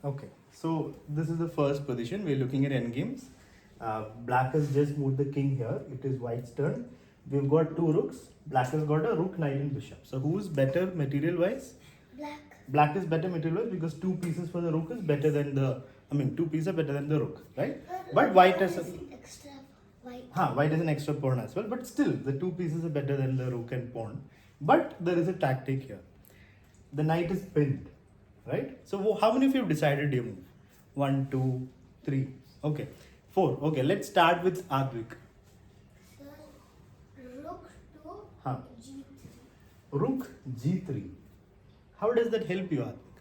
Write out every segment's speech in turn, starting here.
Okay, so this is the first position. We're looking at endgames. Black has just moved the king here. It is white's turn. We've got two rooks. Black has got a rook, knight, and bishop. So who's better material wise? Black. Black is better material wise because two pieces for the rook is better than the. I mean, two pieces are better than the rook, right? But white has. Extra white. White is an extra pawn as well. But still, the two pieces are better than the rook and pawn. But there is a tactic here. The knight is pinned, right? So how many of you have decided your move? 1, 2, 3. Okay. 4. Okay, let's start with Advik. Sir, rook to Huh. G3. Rook G3. How does that help you, Advik?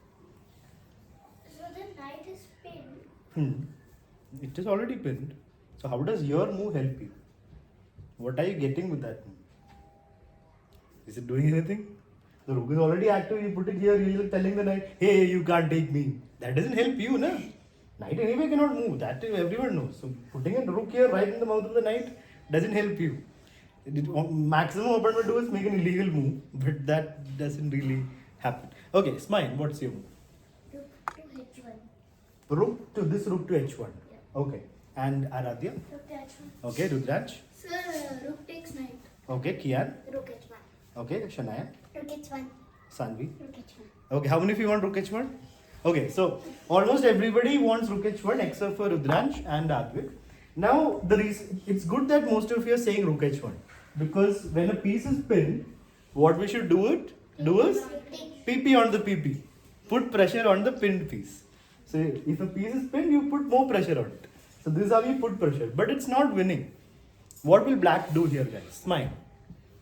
So the knight is pinned. It is already pinned. So how does your move help you? What are you getting with that move? Is it doing anything? The rook is already active. You put it here. You're telling the knight, "Hey, you can't take me." That doesn't help you, na? Knight anyway cannot move. That everyone knows. So putting a rook here right in the mouth of the knight doesn't help you. Maximum opponent will do is make an illegal move, but that doesn't really happen. Okay, Smile, what's your move? Rook to H1. Rook to H1. Yeah. Okay. And Aradhya? Rook to H1. Okay, Rudraj? Sir, rook takes knight. Okay, Kian? Rook H1. Okay, Shania? Rook H1. Sanvi? Rook H1. Okay, how many of you want Rook H1? Okay, so almost everybody wants Rook H1 except for Rudransh and Advik. Now, the reason it's good that most of you are saying Rook H1 because when a piece is pinned, what we should do is PP on the PP. Put pressure on the pinned piece. So if a piece is pinned, you put more pressure on it. So this is how you put pressure, but it's not winning. What will Black do here, guys? Smile.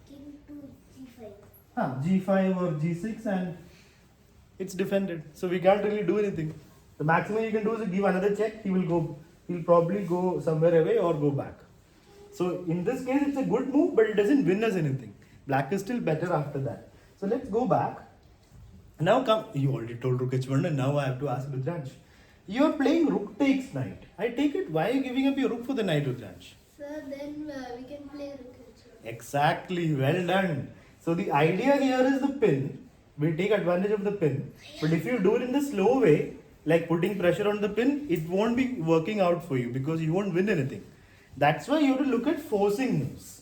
King to G5. G5 or G6 and it's defended. So we can't really do anything. The maximum you can do is give another check. He'll probably go somewhere away or go back. So in this case, it's a good move, but it doesn't win us anything. Black is still better after that. So let's go back. Now come, you already told Rook H1 and now I have to ask Rudransh. You are playing Rook takes knight. I take it, why are you giving up your Rook for the knight, Rudransh? Sir, then we can play rook H1. Exactly, well done. So the idea here is the pin. We take advantage of the pin. But if you do it in the slow way, like putting pressure on the pin, it won't be working out for you because you won't win anything. That's why you have to look at forcing moves.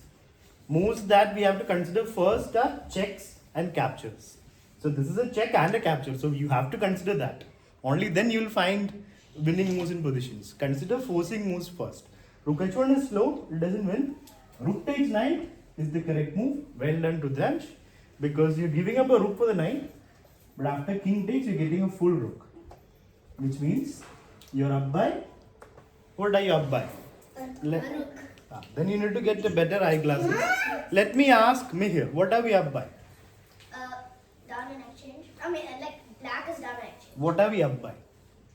Moves that we have to consider first are checks and captures. So this is a check and a capture. So you have to consider that. Only then you will find winning moves in positions. Consider forcing moves first. Rook H1 is slow, it doesn't win. Rook takes knight is the correct move. Well done to Dransh. Because you're giving up a rook for the knight, but after king takes, you're getting a full rook. Which means you're up by. What are you up by? Rook. Then you need to get a better eyeglasses. Let me ask Mihir, what are we up by? Down in exchange. I mean, like black is down in exchange. What are we up by?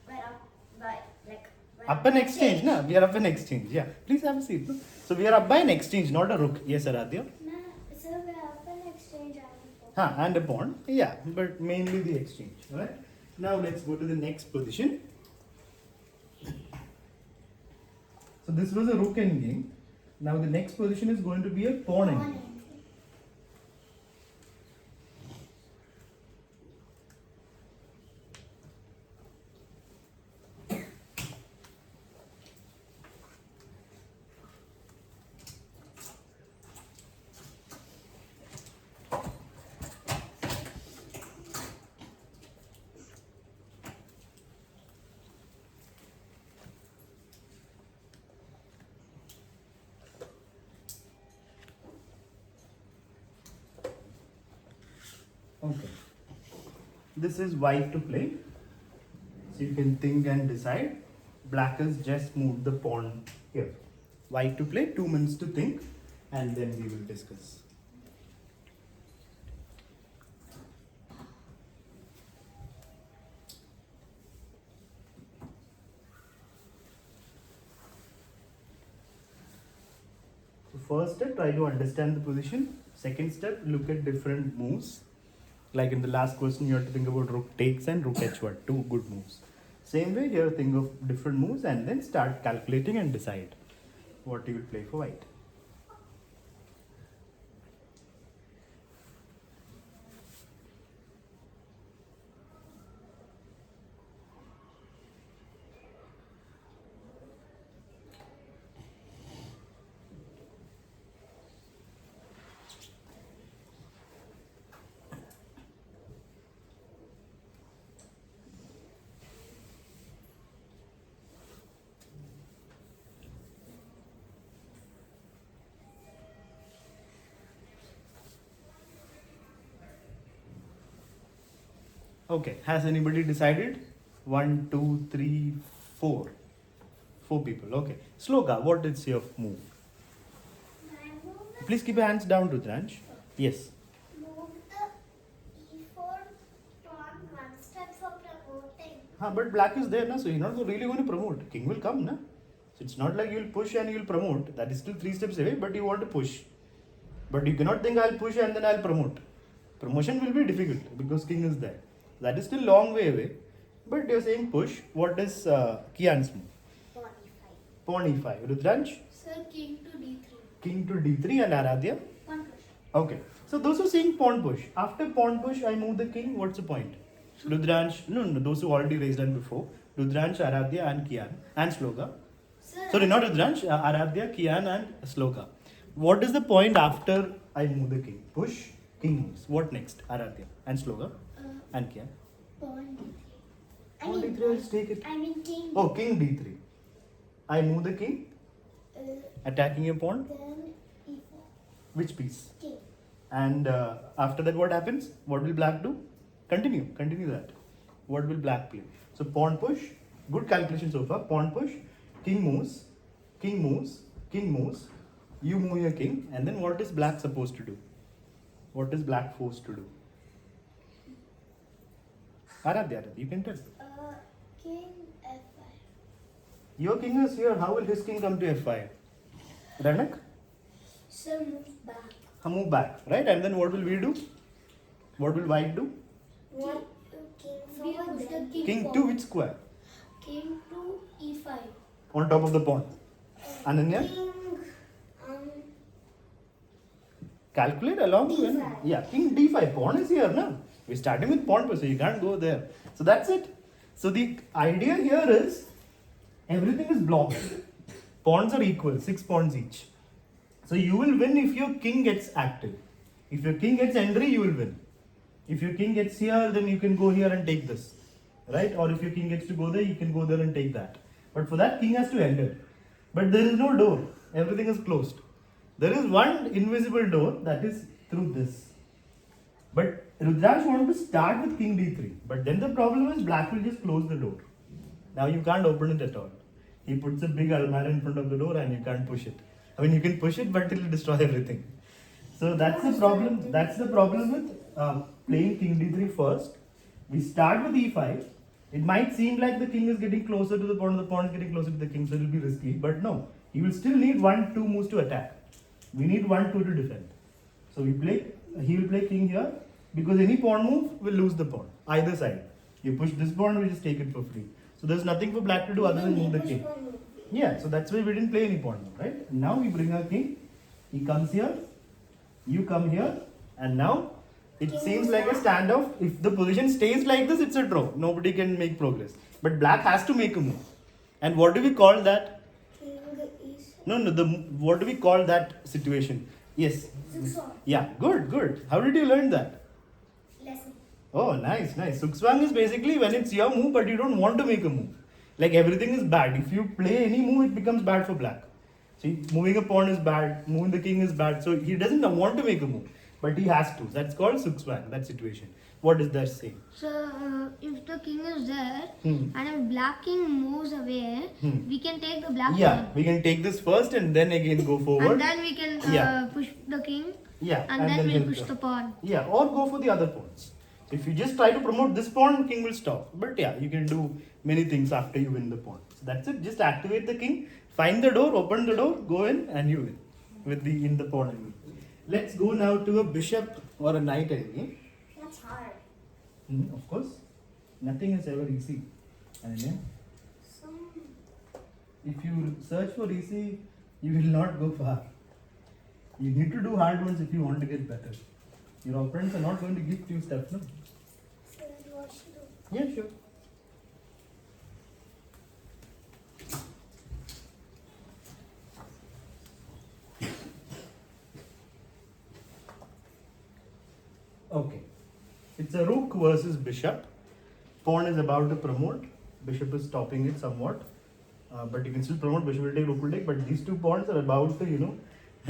We're up by like. Up an exchange, na? We are up an exchange. Yeah. Please have a seat. No? So we are up by an exchange, not a rook. Yes, Aradhya. No, sir, we're up in exchange and. And a pawn. Yeah, but mainly the exchange. Alright. Now let's go to the next position. So this was a rook endgame. Now the next position is going to be a pawn endgame. Okay. This is white to play. So you can think and decide. Black has just moved the pawn here. White to play, 2 minutes to think, and then we will discuss. So first step, try to understand the position. Second step, look at different moves. Like in the last question, you have to think about rook takes and rook h1, 2 good moves. Same way, here think of different moves and then start calculating and decide what you will play for white. Okay, has anybody decided? 1, 2, 3, 4. 4 people. Okay. Sloka, what is your move? Please keep your hands down, Rudransh. Yes. Move the e4 pawn one step for promoting. But black is there, na? So you're not really going to promote. King will come, na? So it's not like you'll push and you'll promote. That is still 3 steps away, but you want to push. But you cannot think I'll push and then I'll promote. Promotion will be difficult because king is there. That is still long way away. But you're saying push. What is Kian's move? Pawn e5. Pawn e5. Rudransh? Sir, king to d3. King to d3 and Aradhya? Pawn push. Okay. So those who are saying pawn push. After pawn push, I move the king. What's the point? Rudransh. No. Those who already raised hand before. Rudransh, Aradhya and Kian. And Sloka. Sir, Sorry, not Rudransh. Aradhya, Kian and Sloka. What is the point after I move the king? Push. King moves. What next? Aradhya and Sloka and Kian. pawn d3. Pawn d3, I'll take it. I mean king. Oh, king d3. I move the king. Uh, Attacking your pawn. then e4. Which piece? King. And after that, what happens? What will black do? Continue that. What will black play? So pawn push. Good calculation so far. Pawn push. King moves. King moves. King moves. You move your king. And then what is black supposed to do? What is black forced to do? Aradhya, you can tell. King f5. Your king is here. How will his king come to f5? Ranak? Sir, moves back. Move back, right? And then what will we do? What will white do? What? King forward. King, King forward. to which square? King to e5. On top of the pawn. Ananya? King. Calculate along the way. D5. Yeah, king d5. Pawn is here, na? We're starting with pawn, so you can't go there. So that's it. So the idea here is everything is blocked. Pawns are equal, 6 pawns each. So you will win if your king gets active. If your king gets entry, you will win. If your king gets here, then you can go here and take this. Right? Or if your king gets to go there, you can go there and take that. But for that, king has to enter. But there is no door. Everything is closed. There is one invisible door that is through this. But Rudransh wanted to start with king d3. But then the problem is black will just close the door. Now you can't open it at all. He puts a big almirah in front of the door and you can't push it. I mean, you can push it, but it will destroy everything. So that's the problem. That's the problem with playing king d3 first. We start with e5. It might seem like the king is getting closer to the pawn is getting closer to the king, so it will be risky. But no, he will still need 1, 2 moves to attack. We need 1, 2 to defend. So he will play king here because any pawn move will lose the pawn, either side. You push this pawn, we just take it for free. So there's nothing for black to do other than move the king. Yeah, so that's why we didn't play any pawn move, right? Now we bring our king. He comes here. You come here. And now it seems like a standoff. If the position stays like this, it's a draw. Nobody can make progress. But black has to make a move. And what do we call that? King is No, what do we call that situation? Yes. Sukswang. Yeah, good. How did you learn that? Lesson. Oh, nice. Sukswang is basically when it's your move, but you don't want to make a move. Like everything is bad. If you play any move, it becomes bad for black. See, moving a pawn is bad, moving the king is bad. So he doesn't want to make a move, but he has to. That's called Sukswang, that situation. What is that saying? So, if the king is there Hmm. and if black king moves away, we can take the black Yeah, pawn. we can take this first and then again go forward. And then we can Yeah. push the king Yeah, and then we'll help push them. the pawn. Yeah, or go for the other pawns. So if you just try to promote this pawn, king will stop. But yeah, you can do many things after you win the pawn. So that's it. Just activate the king, find the door, open the door, go in, and you win with the in the pawn endgame. Let's go now to a bishop or a knight endgame. That's hard. Of course, nothing is ever easy. And then, if you search for easy, you will not go far. You need to do hard ones if you want to get better. Your opponents are not going to gift you stuff, no? So what should do? Yeah, sure. Okay. It's a rook versus bishop. Pawn is about to promote. Bishop is stopping it somewhat. But you can still promote. Bishop will take, rook will take. But these two pawns are about to,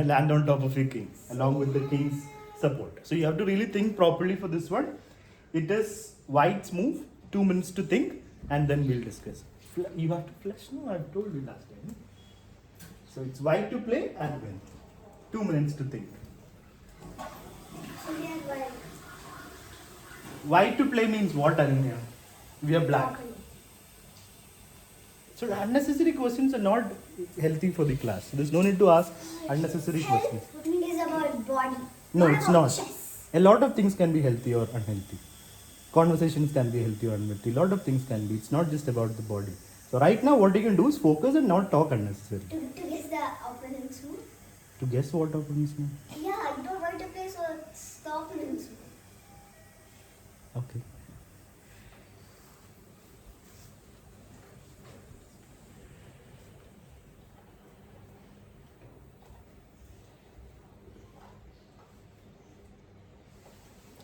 land on top of your king along with the king's support. So you have to really think properly for this one. it is white's move, 2 minutes to think, and then we'll discuss. You have to flush, no? I told you last time. So it's white to play and win. 2 minutes to think. So we are white. White to play means what, Ananya? We are black. So unnecessary questions are not healthy for the class. There's no need to ask unnecessary questions. Health is about body. No, What it's about not. chess? A lot of things can be healthy or unhealthy. Conversations can be healthy or unhealthy. A lot of things can be. It's not just about the body. So right now what you can do is focus and not talk unnecessarily. To guess the opponent's move? To guess what happens now. Yeah, I don't want to play, so it's the opponent's move. Okay.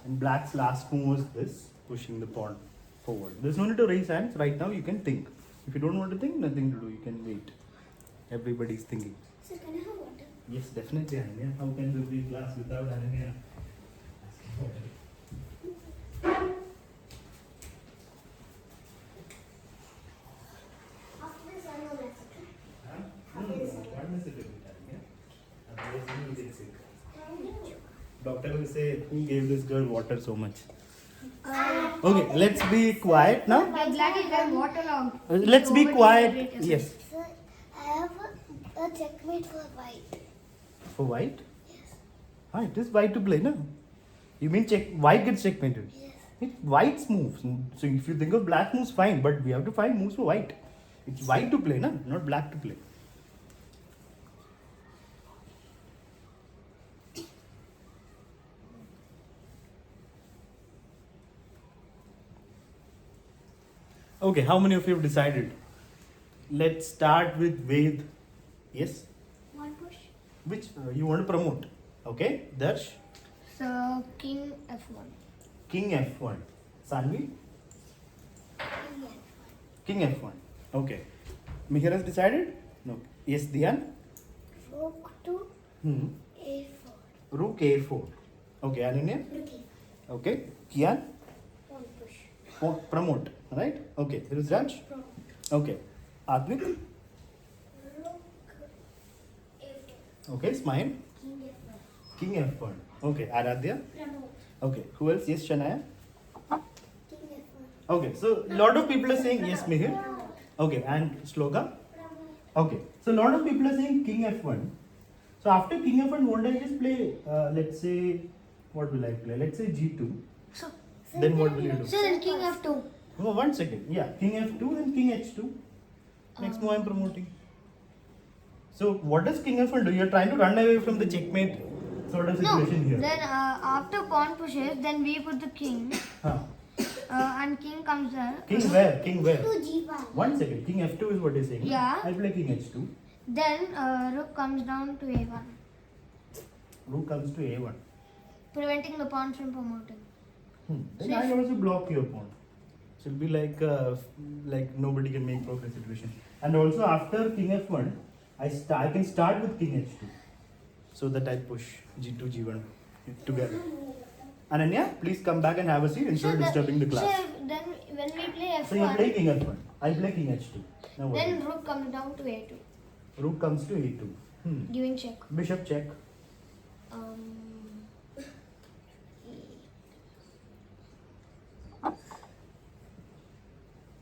And black's last move was this, pushing the pawn forward. There's no need to raise hands. Right now you can think. If you don't want to think, nothing to do. You can wait. Everybody's thinking. Sir, can I have water? Yes, definitely, Ananya. How can there be class without Ananya? After this, I know that's okay. Huh? No, not necessarily, Ananya. Otherwise you will get sick. Doctor will say, who gave this girl water so much? Okay, let's be quiet now. My black is very waterlogged. Let's be Over quiet. dehydrated. Yes. Sir, I have a checkmate for white. For white? Yes. Ah, it is white to play, no? You mean white gets checkmated? Yes. It's white's moves. So if you think of black moves, fine, but we have to find moves for white. It's white to play, no? Not black to play. Okay, how many of you have decided? Let's start with Ved. Yes? One push. Which you want to promote? Okay, Darsh? So king f1. King F1. Sanvi? King F1. Okay. Mihir has decided? No. Yes, Dian? Rook to Hmm. A4. Rook A4. Okay, Ananya? Rook A4. Okay. Kian? One push. Promote. Right? Okay. Raj? Promote. Okay. Advik? Rook A4. Okay. Smile? King F1. King F1. Okay. Aradhya? Promote. Okay. Who else? Yes, Shanaya? King F1. Okay. So, lot of people are saying yes, Mihir. Promote. Okay. And Shloka? Promote. Okay. So, lot of people are saying King F1. So, after King F1, won't I just play, let's say, what will I play? Let's say G2. So, Then what will you do? so then king f2. Oh, 1 second. Yeah, King F2, then King H2. Next move I'm promoting. So what does King F1 do? You're trying to run away from the checkmate sort of No, situation here. then after pawn pushes, then we put the king Huh. and king comes there. King where? King where? To G1. 1 second. King F2 is what you're saying. Yeah. I play King H2. Then rook comes down to a1, Rook comes to A1. preventing the pawns from promoting. Then I'll also block your pawn. So it'll be like nobody can make progress situation. And also after King F1, I can start with King H2. So that I push G2, G1 together. Ananya, please come back and have a seat instead of disturbing the class. So then when we play f1, So you play King F1. I play King H2. Now what? then rook comes down to a2, Rook comes to A2. giving check. Bishop check.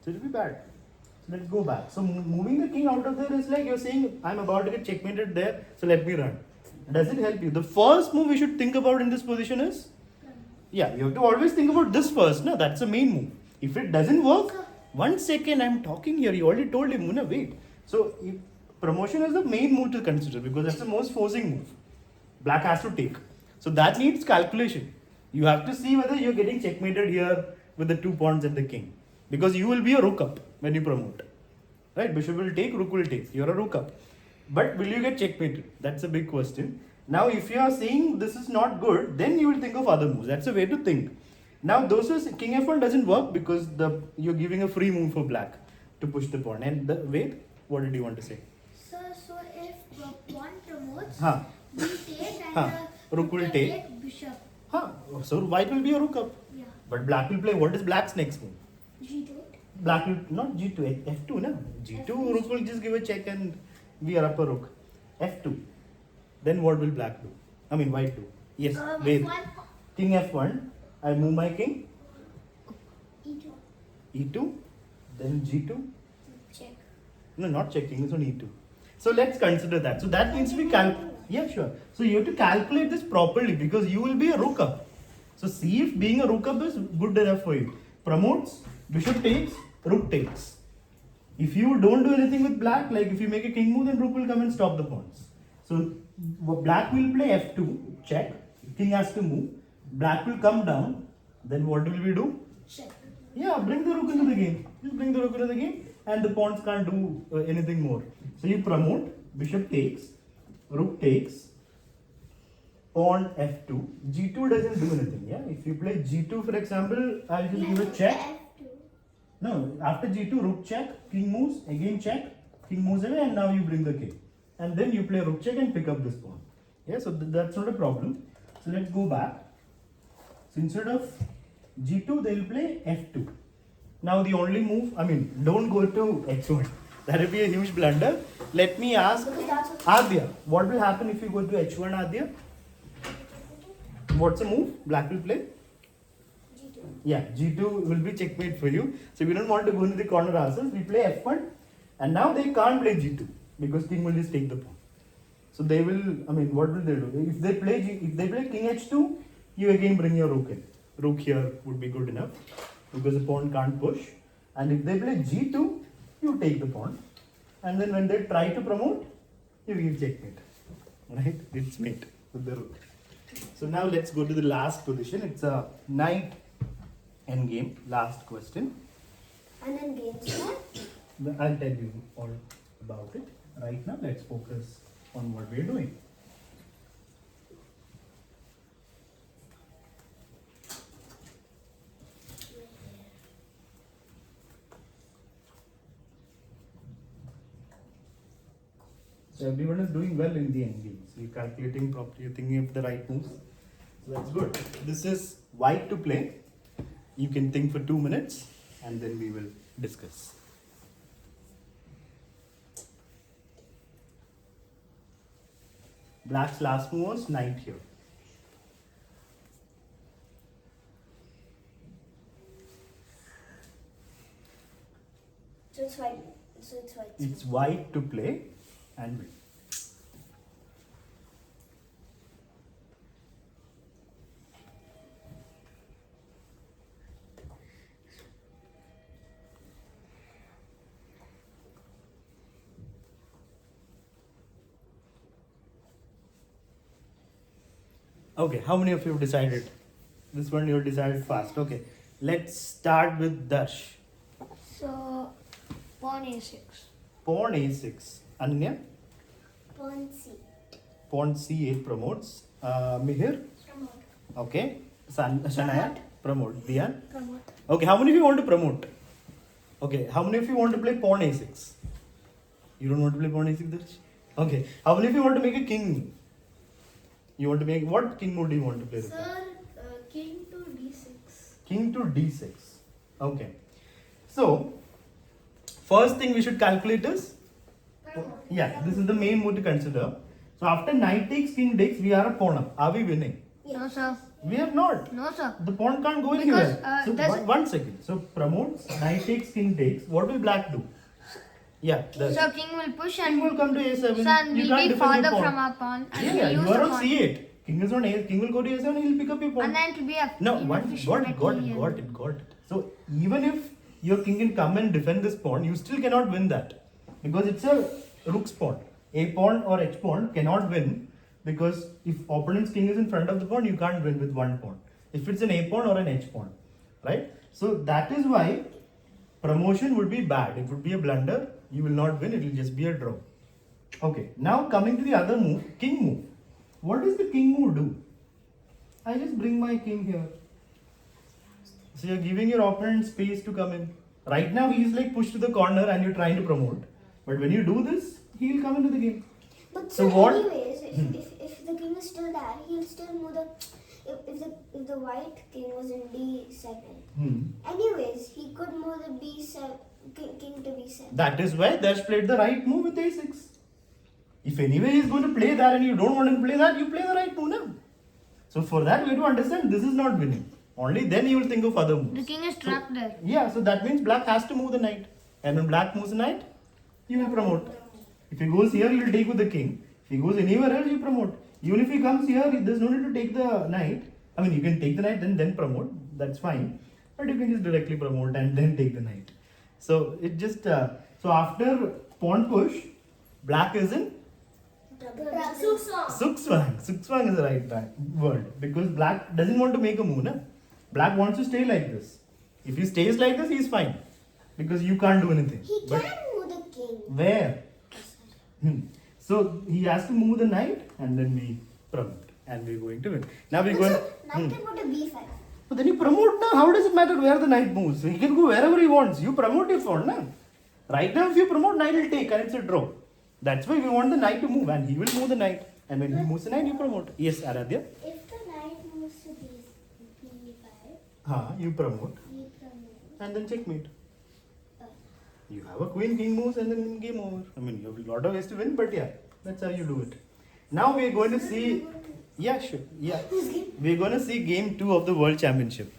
So it'll be bad. So let's go back. So moving the king out of there is like you're saying, I'm about to get checkmated there, so let me run. Does it help you? The first move we should think about in this position is, yeah, you have to always think about this first. No, that's the main move. If it doesn't work, 1 second, I'm talking here. You already told him, Muna, wait. So promotion is the main move to consider because that's the most forcing move. Black has to take. So that needs calculation. You have to see whether you're getting checkmated here with the 2 pawns and the king. Because you will be a rook up when you promote. Right? Bishop will take, rook will take. You're a rook up. But will you get checkmated? That's a big question. Now, if you are saying this is not good, then you will think of other moves. That's a way to think. Now, those who say King F1 doesn't work because you're giving a free move for black to push the pawn. And wait, what did you want to say? So if pawn promotes, Huh. we take and Huh. Rook will take. bishop. Huh. So white will be a rook up. Yeah. But black will play. What is black's next move? G2. Black will not G2, F2, no? G2, rook will just give a check and we are up a rook. F2. Then what will black do? I mean white do. Yes, wait. F1. King F1. I move my king. E2. E2. Then G2. Check. No, not checking. It's on E2. So let's consider that. So that means we yeah, sure. So you have to calculate this properly because you will be a rook up. So see if being a rook up is good enough for you. Promotes, bishop takes, rook takes. If you don't do anything with black, like if you make a king move, then rook will come and stop the pawns. So black will play F2, check. King has to move. Black will come down. Then what will we do? Check. Yeah, bring the rook into the game. Just bring the rook into the game, and the pawns can't do anything more. So you promote, bishop takes, rook takes, pawn F2. G2 doesn't do anything. Yeah, if you play G2, for example, I'll just give a check. F2. No, after G2, rook check, king moves, again check, king moves away, and now you bring the king. And then you play rook check and pick up this pawn. Yeah, so that's not a problem. So let's go back. So instead of G2, they will play F2. Now the only move, I mean, don't go to H1. That will be a huge blunder. Let me ask Adya, what will happen if you go to H1, Adya? What's the move black will play? G2. Yeah, G2 will be checkmate for you. So we don't want to go into the corner ourselves. We play F1 and now they can't play G2 because king will just take the pawn. So they will, I mean, what will they do? If they play king H2, you again bring your rook in. Rook here would be good enough because the pawn can't push. And if they play G2, you take the pawn. And then when they try to promote, you give checkmate. Right? It's mate with the rook. So now let's go to the last position. It's a knight endgame. Last question. And then games one. I'll tell you all about it. Right now, let's focus on what we're doing. So everyone is doing well in the endgames. You're calculating properly, you're thinking of the right moves. So that's good. This is white to play. You can think for 2 minutes and then we will discuss. Black's last move was knight here. So it's white. So it's white. It's white to play and win. Okay, how many of you have decided? This one you decided fast. Okay, let's start with Darsh. So, pawn a6. Pawn a6. Anya? Pawn C. Pawn c8 promotes. Mihir? Promote. Okay. Shanaya? Promote. Diyan? Promote. Okay, how many of you want to promote? Okay, how many of you want to play pawn a6? You don't want to play pawn a6, Darsh? Okay, how many of you want to make a king? You want to make, what king move do you want to play? Sir, king to D6. King to d6. Okay. So, first thing we should calculate is, yeah, this is the main move to consider. So, after knight takes, king takes, we are a pawn up. Are we winning? No, sir. We are not. No, sir. The pawn can't go Because, anywhere. So, does- one second. So, promotes, knight takes, king takes. What will black do? Yeah, that's So, king will push king and will come to a7. so, and You we'll can't be defend your farther pawn. from our pawn. And Yeah, we'll you use are the on pawn. c8. King is on a. King will go to a7 and he'll pick up your pawn. And then to be a No, inefficient got it. material. So even if your king can come and defend this pawn, you still cannot win that because it's a rook's pawn. A pawn or H pawn cannot win because if opponent's king is in front of the pawn, you can't win with one pawn. If it's an A pawn or an H pawn, right? So that is why promotion would be bad. It would be a blunder. You will not win. It will just be a draw. Okay. Now coming to the other move, king move. What does the king move do? I just bring my king here. So you're giving your opponent space to come in. Right now he's like pushed to the corner and you're trying to promote. But when you do this, he'll come into the game. But So sir, what- anyways, if the king is still there, he'll still move the if the white king was in D7. Hmm. Anyways, he could move the B7 king to B7. That is why Dash played the right move with A6. If anyway he is going to play that and you don't want him to play that, you play the right move now. So for that we have to understand this is not winning. Only then you will think of other moves. The king is trapped there. Yeah, so that means black has to move the knight. And when black moves the knight, you will promote. If he goes here, you will take with the king. If he goes anywhere else, you promote. Even if he comes here, there's no need to take the knight. I mean, you can take the knight and then promote. That's fine. But you can just directly promote and then take the knight. So it just so after pawn push, black is in Sukswang. Sukswang is the right word because black doesn't want to make a move. Na? Black wants to stay like this. If he stays like this, he's fine because you can't do anything. He But can move the king. where? So he has to move the knight and then we promote and we're going to win. Now we're going. Knight can go to B5. But then you promote now. How does it matter where the knight moves? He can go wherever he wants. You promote if you want. Na? Right now, if you promote, knight will take and it's a draw. That's why we want the knight to move and he will move the knight. And when he moves the knight, you promote. Yes, Aradhya? If the knight moves to B5, You promote we promote. and then checkmate. You have a queen, king moves and then game over. I mean, you have a lot of ways to win, but yeah, that's how you do it. Now we're going to see. Yeah, sure. Yeah. We're going to see game 2 of the World Championship.